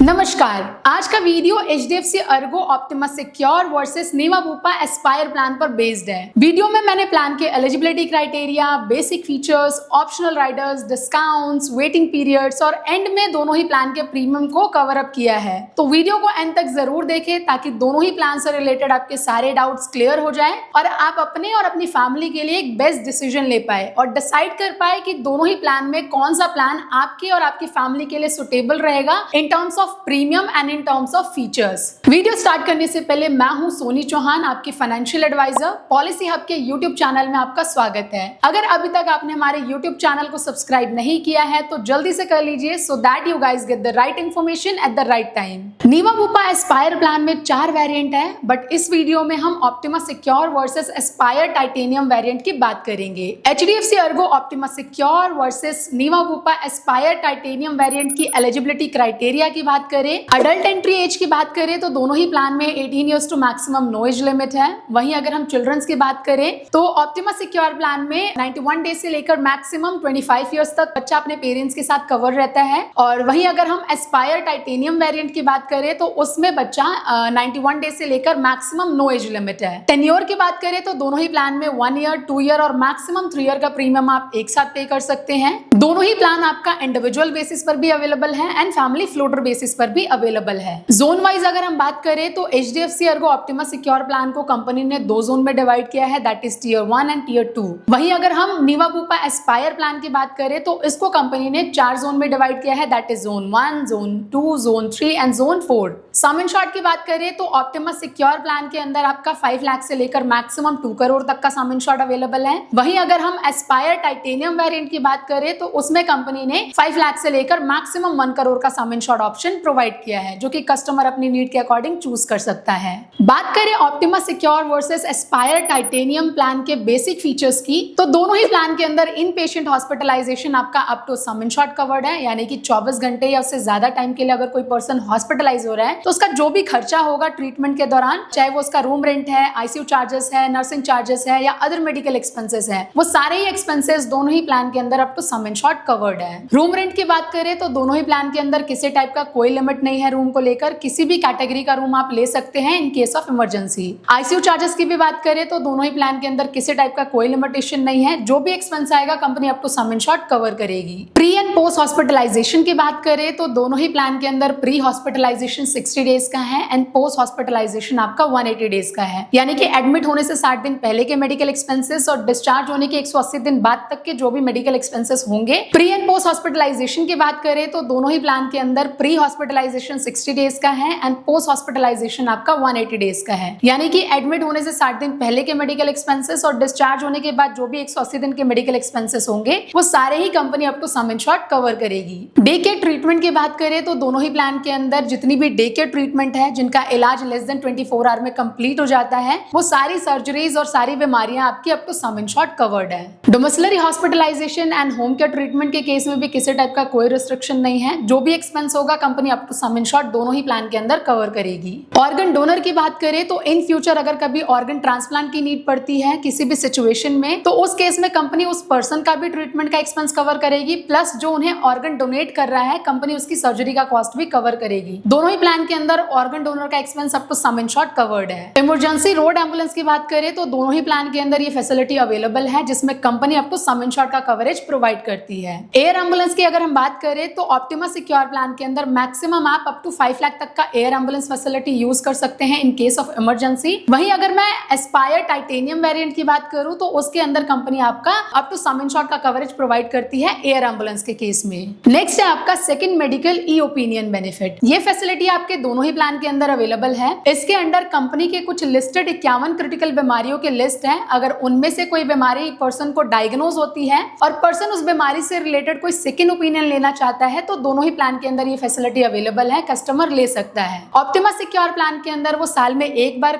नमस्कार, आज का video HDFC Ergo Optima secure versus Niva Bupa Aspire plan पर बेस्ड है। वीडियो में मैंने प्लान के eligibility criteria, basic features, optional riders, discounts, waiting periods और एंड में दोनों ही प्लान के प्रीमियम को कवर अप किया है। तो वीडियो को एंड तक जरूर देखें ताकि दोनों ही प्लान से रिलेटेड आपके सारे डाउट्स क्लियर हो जाएं और आप अपने और अपनी फैमिली के लिए एक बेस्ट डिसीजन ले पाए और डिसाइड कर पाए कि दोनों ही प्लान में कौन सा प्लान आपके और आपकी फैमिली के लिए सुटेबल रहेगा in terms of premium and in terms of features. Video start करने से पहले मैं हूं सोनी चौहान, आपकी फाइनेंशियल एडवाइजर। पॉलिसी हब के यूट्यूब चैनल में आपका स्वागत है। अगर अभी तक आपने हमारे यूट्यूब चैनल को सब्सक्राइब नहीं किया है तो जल्दी से कर लीजिए so that you guys get the right information at the right time. Niva Bupa Aspire plan में 4 वेरिएंट है, बट इस वीडियो में हम Optima secure versus Aspire Titanium variant की बात करेंगे। HDFC Ergo Optima secure versus Niva Bupa Aspire Titanium variant की eligibility criteria की बात करें, अडल्ट एंट्री एज की बात करें तो दोनों ही प्लान में 18 years to maximum no age limit है। वहीं अगर हम चिल्ड्रंस की बात करें तो ऑप्टिमा सिक्योर प्लान में 91 डेज से लेकर मैक्सिमम 25 इयर्स तक बच्चा अपने पेरेंट्स के साथ कवर रहता है। और वहीं अगर हम एस्पायर टाइटेनियम वेरिएंट की बात करें तो उसमें बच्चा 91 डेज से लेकर मैक्सिमम नो एज लिमिट है। टेन्योर की बात करें तो दोनों ही प्लान में 1 ईयर, 2 ईयर और मैक्सिमम 3 ईयर का प्रीमियम आप एक साथ पे कर सकते हैं। दोनों ही प्लान आपका इंडिविजुअल बेसिस पर भी अवेलेबल है एंड फैमिली फ्लोटर बेसिस पर भी अवेलेबल है। जोन वाइज अगर हम बात करें तो HDFC Ergo Optima secure plan को कंपनी ने 2 जोन में डिवाइड किया है, that is tier 1 and tier 2। वहीं अगर हम नीवा बुपा एस्पायर प्लान की बात करें तो इसको कंपनी ने 4 जोन में डिवाइड किया है, that is zone 1, zone 2, zone 3 and zone 4। Sum insured की बात करें तो ऑप्टिमा सिक्योर प्लान के अंदर आपका 5 लाख से लेकर मैक्सिमम 2 करोड़ तक का सम इन शॉर्ट अवेलेबल है। वहीं अगर हम एस्पायर टाइटेनियम वेरिएंट की बात करें तो उसमें कंपनी ने 5 लाख से लेकर मैक्सिमम 1 करोड़ का सम इन शॉर्ट ऑप्शन प्रोवाइड किया है, जो कि कस्टमर अपनी नीड के अकॉर्डिंग चूज कर सकता है। बात करें optima secure versus Aspire titanium plan के बेसिक फीचर्स की तो दोनों ही प्लान के अंदर इन पेशेंट हॉस्पिटलाइजेशन आपका up to sum insured covered है, यानी कि 24 घंटे या उससे ज्यादा टाइम के लिए अगर कोई पर्सन हॉस्पिटलाइज हो रहा है तो उसका जो भी खर्चा होगा ट्रीटमेंट के दौरान, चाहे वो उसका रूम रेंट है, ICU चार्जेस है, नर्सिंग चार्जेस है या अदर मेडिकल एक्सपेंसेस है, वो सारे ही एक्सपेंसेस दोनों ही प्लान के अंदर up to sum insured covered है। रूम रेंट की बात करें तो दोनों ही प्लान के अंदर किसी टाइप का कोई लिमिट नहीं है रूम को लेकर, किसी भी कैटेगरी का रूम आप ले सकते हैं in case of emergency. ICU charges की भी बात करें तो दोनों ही प्लान के अंदर किसी टाइप का कोई लिमिटेशन नहीं है, जो भी एक्सपेंस आएगा company up to sum insured cover करेगी। प्री एंड पोस्ट हॉस्पिटलाइजेशन की बात करें तो दोनों ही प्लान के अंदर प्री हॉस्पिटलाइजेशन 60 डेज का है एंड पोस्ट हॉस्पिटलाइजेशन आपका 180 डेज का है, यानी कि एडमिट होने से 60 दिन पहले के मेडिकल एक्सपेंसेस और डिस्चार्ज होने के 180 दिन बाद तक के जो भी मेडिकल एक्सपेंसेस होंगे। प्री एंड पोस्ट हॉस्पिटलाइजेशन की बात करें तो दोनों ही प्लान के अंदर प्री हॉस्पिटलाइजेशन 60 डेज का है एंड पोस्ट हॉस्पिटलाइजेशन आपका 180 डेज का है, यानी कि एडमिट होने से 60 दिन पहले के मेडिकल एक्सपेंसेस और डिस्चार्ज होने के बाद जो भी 180 दिन के मेडिकल एक्सपेंसेस होंगे वो सारे ही company up to sum insured cover करेगी। डे केयर ट्रीटमेंट की बात करें तो दोनों ही प्लान के अंदर जितनी भी डे केयर ट्रीटमेंट है जिनका इलाज लेस देन 24 आवर में कंप्लीट हो जाता है, वो सारी सर्जरीज और सारी बीमारियां आपकी up to sum insured covered है। Domiciliary hospitalisation and home care treatment के केस में भी किसी टाइप का कोई रिस्ट्रिक्शन नहीं है, जो भी एक्सपेंस होगा company up to sum insured दोनों ही प्लान के अंदर कवर करेगी। ऑर्गन डोनर की बात करें तो इन फ्यूचर अगर कभी ऑर्गन ट्रांसप्लांट की नीड पड़ती है किसी भी सिचुएशन में तो उस केस में कंपनी उस पर्सन का भी ट्रीटमेंट का एक्सपेंस कवर करेगी, प्लस जो उन्हें ऑर्गन डोनेट कर रहा है कंपनी उसकी सर्जरी का कॉस्ट भी कवर करेगी। दोनों ही प्लान के अंदर ऑर्गन डोनर का expense up to sum insured covered है। इमरजेंसी रोड एम्बुलेंस की बात करें तो दोनों ही प्लान के अंदर ये फैसिलिटी अवेलेबल है जिसमें company up to sum insured का कवरेज प्रोवाइड करती है। एयर एम्बुलेंस की अगर हम बात करें तो ऑप्टिमा सिक्योर प्लान के अंदर मैक्सिमम आप अप टू 5 लाख तक का एयर एम्बुलेंस फैसिलिटी यूज कर सकते हैं इन केस ऑफ इमरजेंसी। वहीं अगर मैं एस्पायर टाइटेनियम वेरिएंट की बात करूं तो उसके अंदर कंपनी आपका up to sum insured का कवरेज प्रोवाइड करती है एयर एम्बुलेंस के केस में। नेक्स्ट है आपका second medical e opinion benefit. ये फैसिलिटी आपके दोनों ही प्लान के अंदर अवेलेबल है। इसके अंडर कंपनी के कुछ लिस्टेड 51 क्रिटिकल बीमारियों के लिस्ट है। अगर उनमें से कोई बीमारी पर्सन को डायग्नोज होती है और पर्सन उस बीमारी से रिलेटेड कोई सेकंड ओपिनियन लेना चाहता है तो दोनों ही प्लान के अंदर ये फैसिलिटी अवेलेबल है, कस्टमर ले सकता है। ऑप्टिमा सिक्योर प्लान के अंदर वो साल में एक बार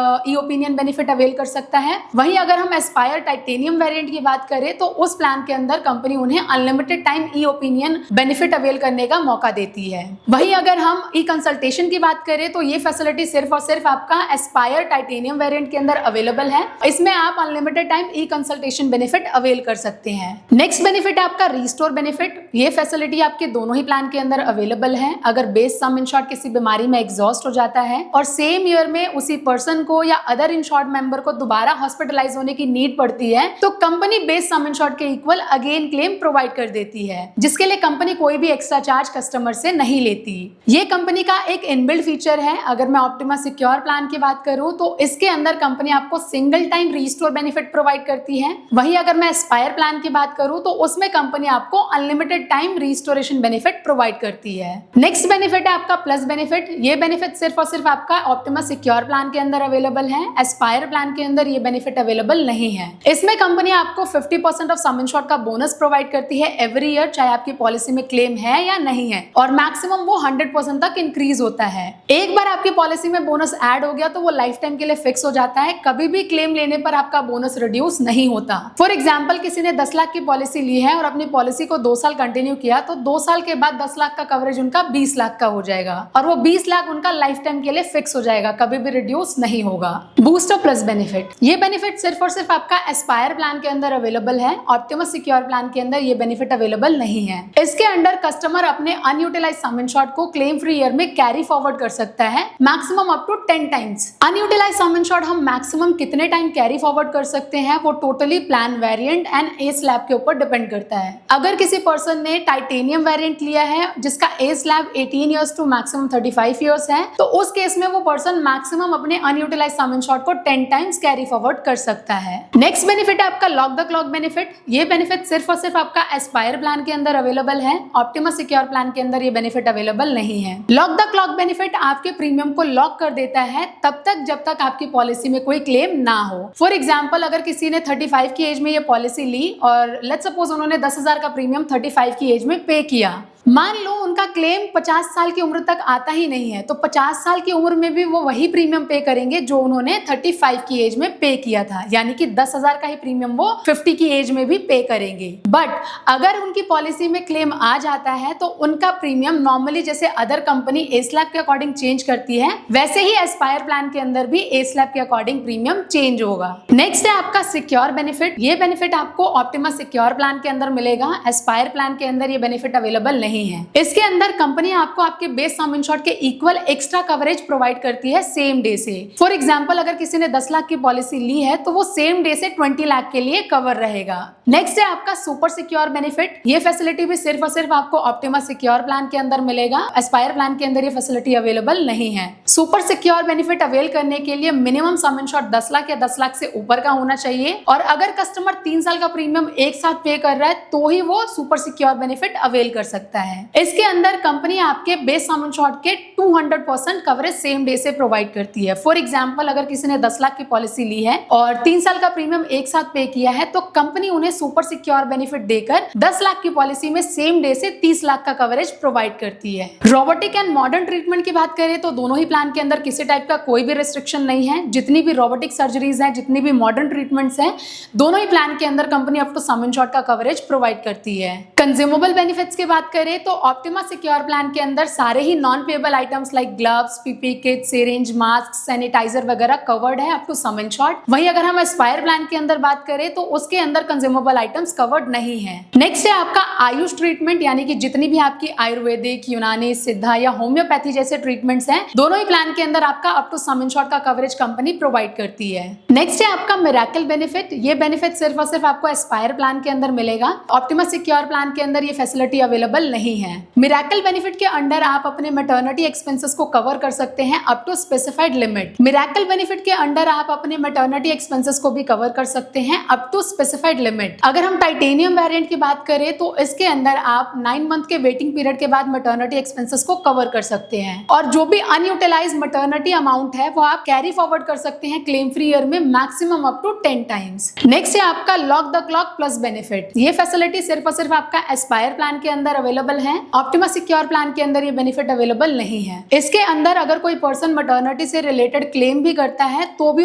ई ओपिनियन बेनिफिट अवेल कर सकता है। वहीं अगर हम एस्पायर टाइटेनियम वेरिएंट की बात करें तो उस प्लान के अंदर कंपनी उन्हें अनलिमिटेड टाइम ई ओपिनियन बेनिफिट अवेल करने का मौका देती है। वहीं अगर हम ई कंसल्टेशन की बात करें तो ये फैसिलिटी सिर्फ और सिर्फ आपका एस्पायर टाइटेनियम वेरिएंट के अंदर अवेलेबल है। इसमें आप unlimited time e consultation benefit avail कर सकते हैं। नेक्स्ट बेनिफिट है आपका रिस्टोर बेनिफिट। ये फैसिलिटी आपके दोनों ही प्लान के अंदर अवेलेबल है। अगर बेस सम इंश्योर्ड किसी बीमारी में एग्जॉस्ट हो जाता है और सेम ईयर में उसी पर्सन को या अदर इंश्योर्ड मेंबर को दोबारा हॉस्पिटलाइज होने की नीड पड़ती है, तो कंपनी बेस सम इंश्योर्ड के इक्वल अगेन क्लेम प्रोवाइड कर देती है, जिसके लिए कंपनी कोई भी एक्स्ट्रा चार्ज कस्टमर से नहीं लेती। ये कंपनी का एक इनबिल्ट फीचर है। अगर मैं ऑप्टिमा सिक्योर प्लान की बात करूं तो इसके अंदर कंपनी आपको single time restore benefit provide करती है। वहीं अगर मैं एस्पायर प्लान की बात करूं तो उसमें कंपनी आपको unlimited time restoration benefit provide करती है। नेक्स्ट बेनिफिट है आपका प्लस बेनिफिट। ये बेनिफिट सिर्फ और सिर्फ आपका ऑप्टिमा सिक्योर प्लान के अंदर अवेलेबल है। एस्पायर प्लान के अंदर ये बेनिफिट अवेलेबल नहीं है। इसमें कंपनी आपको 50% ऑफ सम इंश्योर्ड का बोनस प्रोवाइड करती है एवरी ईयर, चाहे आपकी पॉलिसी में क्लेम है या नहीं है, और मैक्सिमम वो 100% तक इंक्रीज होता है। एक बार आपकी पॉलिसी में बोनस ऐड हो गया तो वो लाइफ टाइम के लिए फिक्स हो जाता है, कभी भी क्लेम लेने पर आपका बोनस रिड्यूस नहीं होता। फॉर एग्जाम्पल, किसी ने 10 लाख की पॉलिसी ली है और अपनी पॉलिसी को 2 साल कंटिन्यू किया तो 2 साल के बाद 10 लाख का कवरेज उनका 20 लाख का हो जाएगा और वो 20 लाख उनका लाइफ टाइम के लिए फिक्स हो जाएगा, कभी भी रिड्यूस नहीं होगा। बूस्टर प्लस बेनिफिट, ये बेनिफिट सिर्फ और सिर्फ आपका एस्पायर प्लान के अंदर अवेलेबल है। ऑप्टिमा सिक्योर प्लान के अंदर ये बेनिफिट अवेलेबल नहीं है। इसके अंडर कस्टमर अपने अनयूटिलाइज्ड सम इंश्योर्ड को क्लेम फ्री ईयर में कैरी फॉरवर्ड कर सकता है, maximum up to 10 times. Unutilised sum insured हम मैक्सिमम कितने टाइम कैरी फॉरवर्ड कर सकते हैं वो totally plan variant and age slab के ऊपर डिपेंड करता है। अगर किसी पर्सन ने टाइटेनियम वेरिएंट लिया है जिसका age slab 18 years to maximum 35 years है, तो उस केस में वो पर्सन मैक्सिमम अपने अनयूटिलाइज्ड सम इंश्योर्ड को 10 टाइम्स कैरी फॉरवर्ड कर सकता है। नेक्स्ट बेनिफिट है आपका लॉक द क्लॉक बेनिफिट। ये बेनिफिट सिर्फ और सिर्फ आपका एस्पायर प्लान के अंदर अवेलेबल है। ऑप्टिमा सिक्योर प्लान के अंदर ये बेनिफिट अवेलेबल नहीं है। लॉक द क्लॉक बेनिफिट आपके प्रीमियम को लॉक कर देता है तब तक जब तक आपकी पॉलिसी में कोई क्लेम ना हो। फॉर एग्जाम्पल, अगर किसी ने 35 की एज में ये पॉलिसी ली और लेट्स सपोज उन्होंने 10,000 का प्रीमियम 35 की एज में पे किया, मान लो उनका क्लेम 50 साल की उम्र तक आता ही नहीं है, तो 50 साल की उम्र में भी वो वही प्रीमियम पे करेंगे जो उन्होंने 35 की एज में पे किया था, यानी कि 10,000 का ही प्रीमियम वो 50 की एज में भी पे करेंगे। बट अगर उनकी पॉलिसी में क्लेम आ जाता है तो उनका प्रीमियम नॉर्मली जैसे अदर कंपनी ए स्लैब के अकॉर्डिंग चेंज करती है, वैसे ही एस्पायर प्लान के अंदर भी ए स्लैब के अकॉर्डिंग प्रीमियम चेंज होगा। नेक्स्ट है आपका सिक्योर बेनिफिट। ये बेनिफिट आपको ऑप्टिमा सिक्योर प्लान के अंदर मिलेगा। एस्पायर प्लान के अंदर ये बेनिफिट अवेलेबल नहीं है। इसके अंदर कंपनी आपको आपके बेस सम इंश्योर्ड के इक्वल एक्स्ट्रा कवरेज प्रोवाइड करती है सेम डे से। फॉर एग्जांपल, अगर किसी ने 10 लाख की पॉलिसी ली है तो वो सेम डे से 20 लाख के लिए कवर रहेगा। नेक्स्ट है आपका सुपर सिक्योर बेनिफिट। ये फैसिलिटी भी सिर्फ और सिर्फ आपको ऑप्टिमा सिक्योर प्लान के अंदर मिलेगा। एस्पायर प्लान के अंदर ये फैसिलिटी अवेलेबल नहीं है। सुपर सिक्योर बेनिफिट अवेल करने के लिए मिनिमम सम इंश्योर्ड 10 लाख या 10 लाख से ऊपर का होना चाहिए, और अगर कस्टमर 3 साल का प्रीमियम एक साथ पे कर रहा है तो ही वो सुपर सिक्योर बेनिफिट अवेल कर सकता है। इसके अंदर कंपनी आपके बेस सम इंश्योर्ड के 200% कवरेज सेम डे से प्रोवाइड करती है। फॉर एग्जांपल, अगर किसी ने 10 लाख की पॉलिसी ली है और 3 साल का प्रीमियम एक साथ पे किया है तो कंपनी उन्हें सुपर सिक्योर बेनिफिट देकर 10 लाख की पॉलिसी में सेम डे से 30 लाख का कवरेज प्रोवाइड करती है। रोबोटिक एंड मॉडर्न ट्रीटमेंट की बात करें तो दोनों ही प्लान के अंदर किसी टाइप का कोई भी रिस्ट्रिक्शन नहीं है। जितनी भी रोबोटिक सर्जरीज हैं, जितनी भी मॉडर्न ट्रीटमेंट्स हैं, दोनों ही प्लान के अंदर company up to sum insured का कवरेज प्रोवाइड करती है। कंज्यूमेबल बेनिफिट्स की बात करें तो ऑप्टिमा सिक्योर प्लान के अंदर सारे ही non payable items like gloves, PP kit, syringe, mask, sanitiser वगैरह कवर्ड है अप टू सम इंश्योर्ड। वहीं अगर हम एस्पायर प्लान के अंदर बात करें तो उसके अंदर कंज्यूमेबल आइटम्स कवर्ड नहीं है। नेक्स्ट है आपका आयुष ट्रीटमेंट, यानी कि जितनी भी आपकी आयुर्वेदिक, यूनानी, सिद्धा या होम्योपैथी जैसे ट्रीटमेंट्स हैं, दोनों ही प्लान के अंदर आपका अप टू सम इंश्योर्ड का कवरेज कंपनी प्रोवाइड करती है। नेक्स्ट है आपका मिरेकल बेनिफिट। ये बेनिफिट सिर्फ और सिर्फ आपको एस्पायर प्लान के अंदर मिलेगा। ऑप्टिमा सिक्योर प्लान के अंदर ये फैसिलिटी अवेलेबल नहीं है। मिरेकल बेनिफिट के अंडर आप अपने मैटरनिटी एक्सपेंसेस को कवर कर सकते हैं up to specified limit. Miracle benefit के अंडर आप अपने मैटरनिटी एक्सपेंसेस को भी कवर कर सकते हैं अप टू स्पेसिफाइड लिमिट। अगर हम टाइटेनियम वेरिएंट की बात करें तो इसके अंदर आप 9 मंथ के वेटिंग पीरियड के बाद मैटरनिटी एक्सपेंसेस को कवर कर सकते हैं, और जो भी अनयूटिलाइज मैटरनिटी अमाउंट है वो आप कैरी फॉरवर्ड कर सकते हैं क्लेम फ्री ईयर में maximum up to 10 times. Next है आपका lock the clock plus benefit. ये फैसिलिटी सिर्फ और सिर्फ आपका एस्पायर प्लान के अंदर अवेलेबल है। ऑप्टिमा सिक्योर प्लान के अंदर ये बेनिफिट अवेलेबल नहीं है। इसके अंदर अगर कोई पर्सन मैटरनिटी से रिलेटेड क्लेम भी करता है तो भी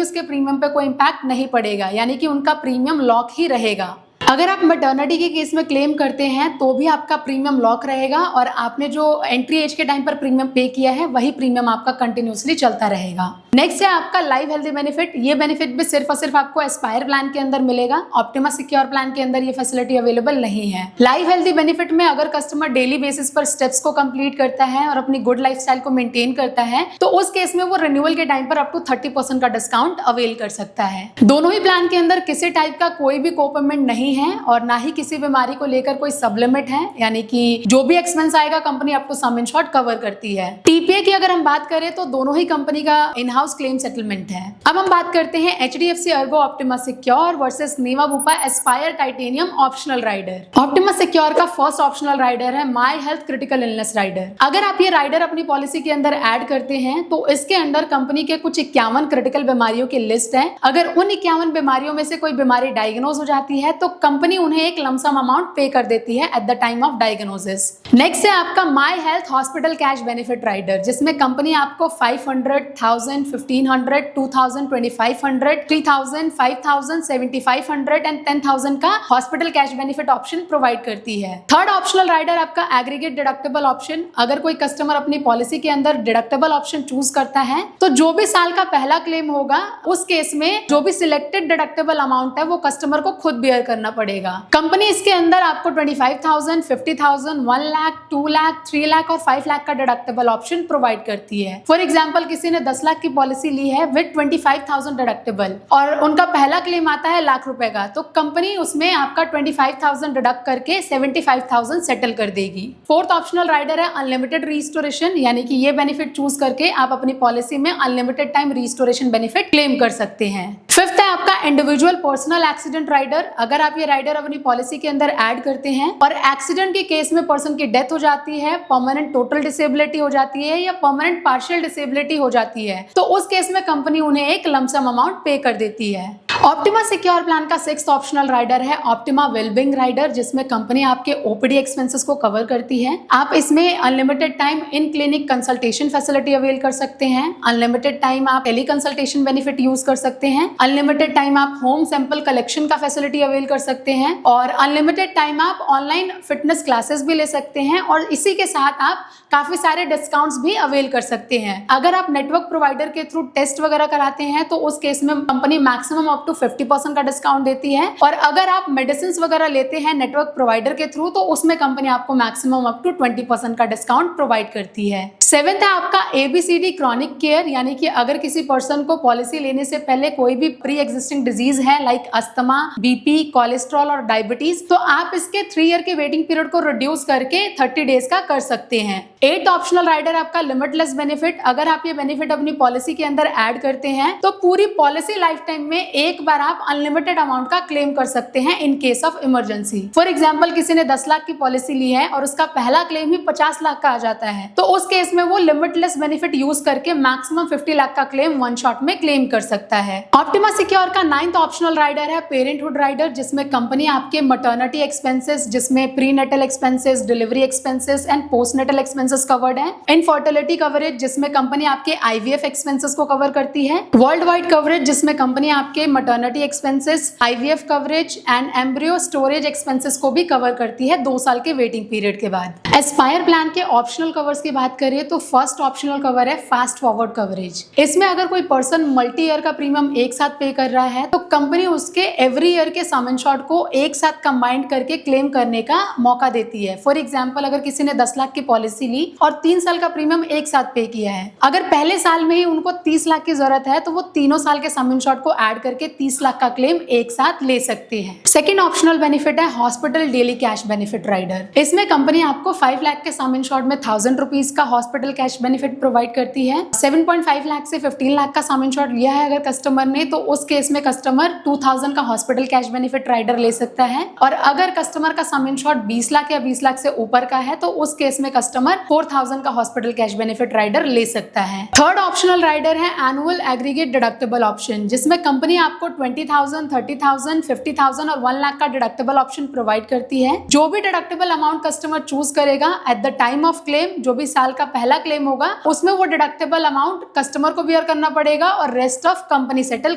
उसके प्रीमियम पे कोई इंपैक्ट नहीं पड़ेगा, यानी कि उनका प्रीमियम लॉक ही रहेगा। अगर आप मैटरनिटी के केस में क्लेम करते हैं तो भी आपका प्रीमियम लॉक रहेगा, और आपने जो एंट्री एज के टाइम पर प्रीमियम पे किया है वही प्रीमियम आपका कंटिन्यूसली चलता रहेगा। नेक्स्ट है आपका लाइव हेल्दी बेनिफिट। ये बेनिफिट भी सिर्फ और सिर्फ आपको एस्पायर प्लान के अंदर मिलेगा। ऑप्टिमा सिक्योर प्लान के अंदर ये फैसिलिटी अवेलेबल नहीं है। लाइव हेल्दी बेनिफिट में अगर कस्टमर डेली बेसिस पर स्टेप्स को कंप्लीट करता है और अपनी गुड लाइफस्टाइल को मेंटेन करता है तो उस केस में वो रिन्यूअल के टाइम पर अप टू 30% का डिस्काउंट अवेल कर सकता है। दोनों ही प्लान के अंदर किसी टाइप का कोई भी को पेमेंट नहीं है और ना ही किसी बीमारी को लेकर कोई सब लिमिट है, यानी कि जो भी एक्सपेंस आएगा कंपनी आपको सम इन शॉर्ट कवर करती है। टीपीए की अगर हम बात करें तो दोनों ही कंपनी का इन हाउस क्लेम सेटलमेंट है। अब हम बात करते हैं HDFC Ergo Optima secure versus Niva Bupa Aspire Titanium optional rider. Optima Secure का फर्स्ट ऑप्शनल राइडर है my health critical illness rider. अगर आप ये राइडर अपनी पॉलिसी के अंदर ऐड करते हैं तो इसके अंदर कंपनी के कुछ 51 क्रिटिकल बीमारियों की लिस्ट है। अगर उन 51 बीमारियों में से कोई बीमारी डायग्नोज हो जाती है तो कंपनी उन्हें एक लमसम अमाउंट पे कर देती है at the time of diagnosis. Next है आपका my health hospital cash benefit rider, जिसमें कंपनी आपको 500, 1000, 1500, 2000, 2500, 3000, 5000, 7500 एंड 10,000 का hospital cash benefit option provide करती है। थर्ड ऑप्शनल राइडर आपका एग्रीगेट डिडक्टेबल ऑप्शन। अगर कोई कस्टमर अपनी पॉलिसी के अंदर डिडक्टेबल ऑप्शन चूज करता है तो जो भी साल का पहला क्लेम होगा उस केस में जो भी सिलेक्टेड डिडक्टेबल अमाउंट है वो कस्टमर को खुद बेयर करना पड़ेगा। कंपनी इसके अंदर आपको 25,000, 50,000, 1 लाख, 2 लाख, 3 लाख और 5 लाख का डिडक्टेबल ऑप्शन प्रोवाइड करती है। फॉर एग्जाम्पल किसी ने 10 लाख की पॉलिसी ली है विद 25,000 डिडक्टेबल और उनका पहला क्लेम आता है ₹1,00,000 का, तो कंपनी उसमें आपका 25,000 डिडक्ट करके 75,000 सेटल कर देगी। फोर्थ ऑप्शनल राइडर है अनलिमिटेड रिस्टोरेशन, यानी कि ये बेनिफिट चूज करके आप अपनी पॉलिसी में unlimited time restoration benefit claim कर सकते हैं। फिफ्थ है आपका इंडिविजुअल पर्सनल एक्सीडेंट राइडर। अगर आप ये राइडर अपनी पॉलिसी के अंदर ऐड करते हैं और एक्सीडेंट के केस में पर्सन की डेथ हो जाती है, परमानेंट टोटल डिसेबिलिटी हो जाती है या परमानेंट पार्शियल डिसेबिलिटी हो जाती है तो उस केस में कंपनी उन्हें एक लमसम अमाउंट पे कर देती है। ऑप्टिमा सिक्योर प्लान का सिक्स्थ ऑप्शनल राइडर है ऑप्टिमा वेलबिंग राइडर, जिसमें कंपनी आपके ओपीडी एक्सपेंसेस को कवर करती है। आप इसमें unlimited time in clinic consultation facility avail कर सकते हैं, अनलिमिटेड टाइम आप टेली कंसल्टेशन बेनिफिट यूज कर सकते हैं, अनलिमिटेड टाइम आप होम सैंपल कलेक्शन का फैसिलिटी अवेल कर सकते हैं और अनलिमिटेड टाइम आप ऑनलाइन फिटनेस क्लासेस भी ले सकते हैं और इसी के साथ आप काफी सारे डिस्काउंट्स भी अवेल कर सकते हैं। अगर आप नेटवर्क प्रोवाइडर के थ्रू टेस्ट वगैरह कराते हैं तो उस केस में कंपनी मैक्सिमम अप टू 50% का डिस्काउंट देती है और अगर आप मेडिसिन वगैरह लेते हैं नेटवर्क प्रोवाइडर के थ्रू तो उसमें कंपनी आपको मैक्सिमम अप टू 20% का डिस्काउंट प्रोवाइड करती है। सेवेंथ है आपका ABCD क्रॉनिक केयर, यानी कि अगर किसी पर्सन को पॉलिसी लेने से पहले कोई भी प्री एग्जिस्टिंग डिजीज है लाइक अस्थमा, बीपी, कोलेस्ट्रॉल और डायबिटीज तो आप इसके 3 ईयर के वेटिंग पीरियड को रिड्यूस करके 30 डेज का कर सकते हैं। 8th ऑप्शनल राइडर आपका लिमिटलेस बेनिफिट। अगर आप ये बेनिफिट अपनी पॉलिसी के अंदर ऐड करते हैं तो पूरी पॉलिसी लाइफ टाइम में एक बार आप अनलिमिटेड अमाउंट का क्लेम कर सकते हैं in case of emergency. For example किसी ने 10 लाख की पॉलिसी ली है और उसका पहला क्लेम ही 50 लाख का आ जाता है तो उस केस में वो लिमिटलेस बेनिफिट यूज करके मैक्सिमम 50 लाख का क्लेम वन शॉट में क्लेम कर सकता है। ऑप्टिमा सिक्योर का 9th ऑप्शनल राइडर है पेरेंटहुड राइडर, जिसमें कंपनी आपके मटर्निटी एक्सपेंसेस, जिसमें prenatal expenses, delivery expenses and postnatal expenses covered है, इनफर्टिलिटी कवरेज जिसमें कंपनी आपके IVF एक्सपेंसेस को कवर करती है, वर्ल्ड वाइड कवरेज जिसमें कंपनी आपके maternity expenses, IVF coverage and embryo storage expenses को भी कवर करती है 2 साल के वेटिंग पीरियड के बाद। एस्पायर प्लान के ऑप्शनल कवर्स की बात करें तो फर्स्ट ऑप्शनल कवर है फास्ट फॉरवर्ड कवरेज। इसमें अगर कोई पर्सन मल्टी ईयर का प्रीमियम एक साथ पे कर रहा है तो कंपनी उसके एवरी ईयर के सम इंश्योर्ड को एक साथ कंबाइंड करके क्लेम करने का मौका देती है। फॉर एग्जाम्पल अगर किसी ने 10 लाख की पॉलिसी ली और 3 साल का प्रीमियम एक साथ पे किया है, अगर पहले साल में ही उनको 30 लाख की जरूरत है तो वो तीनों साल के सम इंश्योर्ड को ऐड करके 30 लाख का क्लेम एक साथ ले सकते हैं। सेकेंड ऑप्शनल बेनिफिट है hospital daily cash benefit rider. इसमें कंपनी आपको 5 लाख के सम इंश्योर्ड में 1000 रुपीज का हॉस्पिटल कैश बेनिफिट प्रोवाइड करती है। 7.5 लाख से 15 लाख का सम इंश्योर्ड लिया है अगर कस्टमर ने तो उस केस में कस्टमर 2000 का हॉस्पिटल कैश बेनिफिट राइडर ले सकता है और अगर कस्टमर का सम इंश्योर्ड 20 लाख या 20 लाख से ऊपर का है तो उस केस में कस्टमर 4000 का हॉस्पिटल कैश बेनिफिट राइडर ले सकता है। थर्ड ऑप्शनल राइडर है एनुअल एग्रीगेट डिडक्टेबल ऑप्शन, जिसमें कंपनी आपको आपको 20,000, 30,000, 50,000 और 1 लाख का डिडक्टेबल ऑप्शन प्रोवाइड करती है। जो भी डिडक्टेबल अमाउंट कस्टमर चूज करेगा at the time of claim, जो भी साल का पहला क्लेम होगा उसमें वो डिडक्टेबल अमाउंट कस्टमर को बियर करना पड़ेगा और रेस्ट ऑफ कंपनी सेटल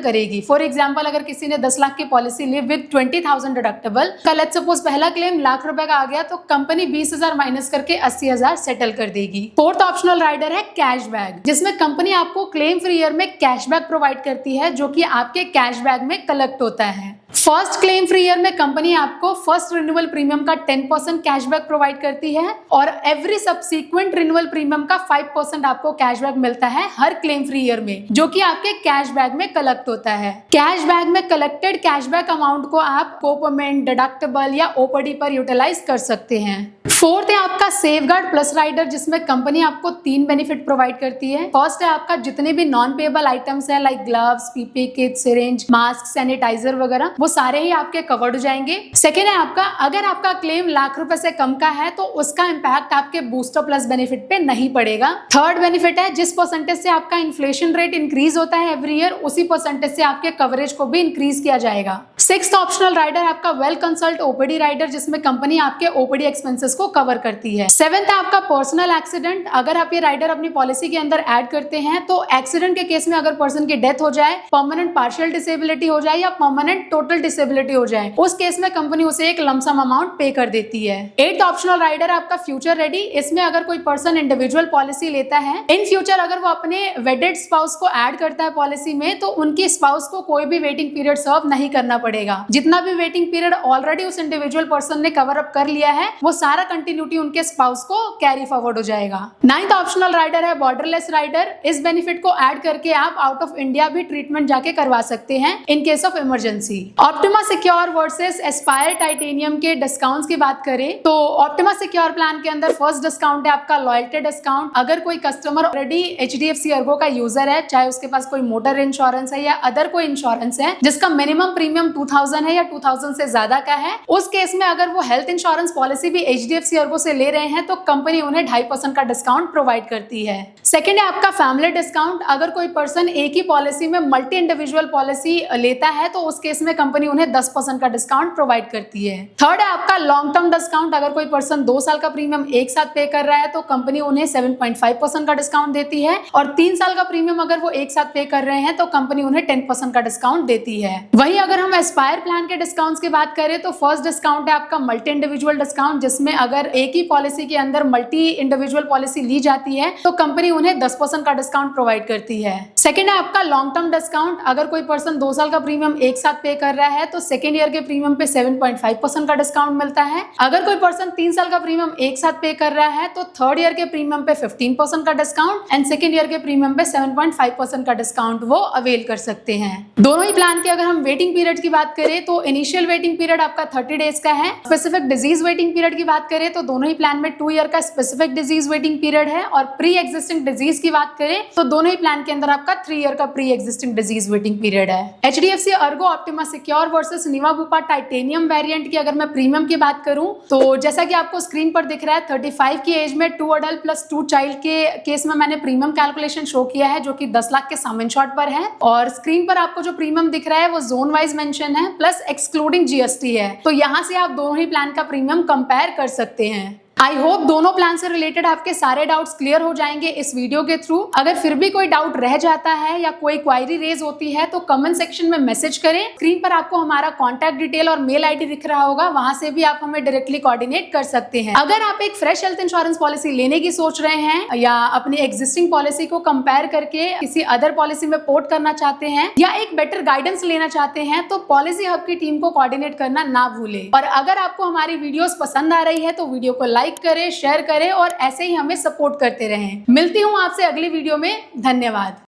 करेगी। फॉर एग्जाम्पल, अगर किसी ने 10 लाख की पॉलिसी ली विद 20,000 डिडक्टेबल, लेट्स सपोज पहला क्लेम लाख रुपए का आ गया तो कंपनी 20,000 माइनस करके 80,000 सेटल कर देगी। फोर्थ ऑप्शनल राइडर है कैशबैक, जिसमें कंपनी आपको क्लेम फ्री ईयर में कैशबैक प्रोवाइड करती है जो कि आपके कैशबैक में कलेक्ट होता है। फर्स्ट क्लेम फ्री ईयर में कंपनी आपको फर्स्ट रिन्यूअल प्रीमियम का 10% कैशबैक प्रोवाइड करती है और एवरी सब्सीक्वेंट रिन्यूअल प्रीमियम का 5% आपको कैशबैक मिलता है हर क्लेम फ्री ईयर में, जो कि आपके कैशबैक में कलेक्ट होता है। कैशबैक में कलेक्टेड कैशबैक अमाउंट को आप कोपेमेंट, डिडक्टेबल या ओपीडी पर यूटिलाइज कर सकते हैं। फोर्थ है आपका सेफगार्ड प्लस राइडर, जिसमें कंपनी आपको 3 बेनिफिट प्रोवाइड करती है। फर्स्ट है आपका जितने भी नॉन पेएबल आइटम्स है like gloves, PP kit, syringe, mask, sanitiser वगैरह, वो सारे ही आपके कवर्ड हो जाएंगे। सेकेंड है आपका अगर आपका क्लेम लाख रुपए से कम का है तो उसका इम्पैक्ट आपके बूस्टर प्लस बेनिफिट पे नहीं पड़ेगा। थर्ड बेनिफिट है जिस परसेंटेज से आपका इन्फ्लेशन रेट इंक्रीज होता है एवरी ईयर, उसी परसेंटेज से आपके कवरेज को भी इंक्रीज किया जाएगा। सिक्स्थ ऑप्शनल राइडर आपका वेल कंसल्ट ओपीडी राइडर, जिसमें कंपनी आपके ओपीडी एक्सपेंसेस को कवर करती है। सेवेंथ है आपका पर्सनल एक्सीडेंट, अगर आप ये राइडर अपनी पॉलिसी के अंदर ऐड करते हैं तो एक्सीडेंट के केस में अगर पर्सन की डेथ हो जाए, परमानेंट पार्शियल डिसेबिलिटी हो जाए या परमानेंट टोटल डिसेबिलिटी हो जाए, उस केस में कंपनी उसे एक लमसम अमाउंट पे कर देती है। एट्थ ऑप्शनल राइडर आपका फ्यूचर रेडी, इसमें अगर कोई पर्सन इंडिविजुअल पॉलिसी लेता है, इन फ्यूचर अगर वो अपने वेडेड स्पाउस को ऐड करता है पॉलिसी में तो उनकी स्पाउस को कोई भी वेटिंग पीरियड सर्व नहीं करना पड़ेगा। जितना भी वेटिंग पीरियड ऑलरेडी उस इंडिविजुअल पर्सन ने कवर अप कर लिया है वो सारा कंटिन्यूटी उनके स्पाउस को कैरी फॉरवर्ड हो जाएगा। नाइन्थ ऑप्शनल राइडर है बॉर्डरलेस राइडर, इस बेनिफिट को ऐड करके आप आउट ऑफ इंडिया भी ट्रीटमेंट जाके करवा सकते हैं in case of emergency. Optima secure versus Aspire titanium के डिस्काउंट्स की बात करें तो ऑप्टिमा सिक्योर प्लान के अंदर फर्स्ट डिस्काउंट है आपका लॉयल्टी डिस्काउंट। अगर कोई कस्टमर ऑलरेडी HDFC अर्गो का यूजर है, चाहे उसके पास कोई मोटर इंश्योरेंस है या अदर कोई इंश्योरेंस है जिसका मिनिमम प्रीमियम 2000 है या 2000 से ज्यादा का है, उस केस में अगर वो हेल्थ इंश्योरेंस पॉलिसी भी HDFC अर्गो से ले रहे हैं तो कंपनी उन्हें 2.5% का डिस्काउंट प्रोवाइड करती है। सेकेंड है आपका फैमिली डिस्काउंट, अगर कोई पर्सन एक ही पॉलिसी में मल्टी इंडिविजुअल पॉलिसी लेता है तो उस केस में कंपनी उन्हें 10% का डिस्काउंट प्रोवाइड करती है। थर्ड है आपका लॉन्ग टर्म डिस्काउंट, अगर कोई पर्सन 2 साल का प्रीमियम एक साथ पे कर रहा है तो कंपनी उन्हें 7.5% का डिस्काउंट देती है और 3 साल का प्रीमियम अगर वो एक साथ पे कर रहे हैं तो कंपनी उन्हें 10% का डिस्काउंट देती है। वहीं अगर हम एस्पायर प्लान के डिस्काउंट्स की बात करें तो फर्स्ट डिस्काउंट है आपका मल्टी इंडिविजुअल डिस्काउंट, जिसमें अगर एक ही पॉलिसी के अंदर मल्टी इंडिविजुअल पॉलिसी ली जाती है तो कंपनी उन्हें 10% का डिस्काउंट प्रोवाइड करती है। सेकेंड है आपका लॉन्ग टर्म डिस्काउंट, अगर कोई पर्सन 2 साल का प्रीमियम एक साथ पे कर रहा है तो सेकेंड ईयर के प्रीमियम पे 7.5% का डिस्काउंट मिलता है। अगर कोई पर्सन 3 साल का प्रीमियम एक साथ पे कर रहा है तो थर्ड ईयर के प्रीमियम पे 15% का डिस्काउंट एंड सेकेंड ईयर के प्रीमियम पे 7.5% का डिस्काउंट वो अवेल कर सकते हैं। दोनों ही प्लान के अगर हम वेटिंग पीरियड की बात करें तो इनिशियल वेटिंग पीरियड आपका 30 डेज का है। स्पेसिफिक डिजीज वेटिंग पीरियड की बात करें तो दोनों ही प्लान में 2 ईयर का स्पेसिफिक डिजीज वेटिंग पीरियड है और प्री एग्जिस्टिंग डिजीज की बात करें तो दोनों ही प्लान के अंदर आपका 3 ईयर का pre existing disease waiting period है। HDFC Ergo Optima secure versus Niva Bupa Titanium variant की अगर मैं प्रीमियम की बात करूं तो जैसा कि आपको स्क्रीन पर दिख रहा है 35 की एज में 2 अडल्ट प्लस 2 चाइल्ड के केस में मैंने प्रीमियम कैलकुलेशन शो किया है जो कि 10 लाख के सम इंश्योर्ड पर है और स्क्रीन पर आपको जो प्रीमियम दिख रहा है वो जोन वाइज मेंशन है प्लस एक्सक्लूडिंग GST है, तो यहाँ से आप दोनों ही प्लान का प्रीमियम कंपेयर कर सकते हैं। आई होप दोनों प्लान से रिलेटेड आपके सारे डाउट्स क्लियर हो जाएंगे इस वीडियो के थ्रू। अगर फिर भी कोई डाउट रह जाता है या कोई क्वायरी रेज होती है तो कमेंट सेक्शन में मैसेज करें। स्क्रीन पर आपको हमारा कॉन्टैक्ट डिटेल और मेल ID दिख रहा होगा, वहां से भी आप हमें डायरेक्टली कोऑर्डिनेट कर सकते हैं। अगर आप एक फ्रेश हेल्थ इंश्योरेंस पॉलिसी लेने की सोच रहे हैं या अपनी एग्जिस्टिंग पॉलिसी को कंपेयर करके किसी अदर पॉलिसी में पोर्ट करना चाहते हैं या एक बेटर गाइडेंस लेना चाहते हैं तो पॉलिसी हब की टीम को कोऑर्डिनेट करना ना भूलें। और अगर आपको हमारी वीडियोस पसंद आ रही है तो वीडियो को लाइक करें, शेयर करें और ऐसे ही हमें सपोर्ट करते रहें। मिलती हूँ आपसे अगली वीडियो में। धन्यवाद।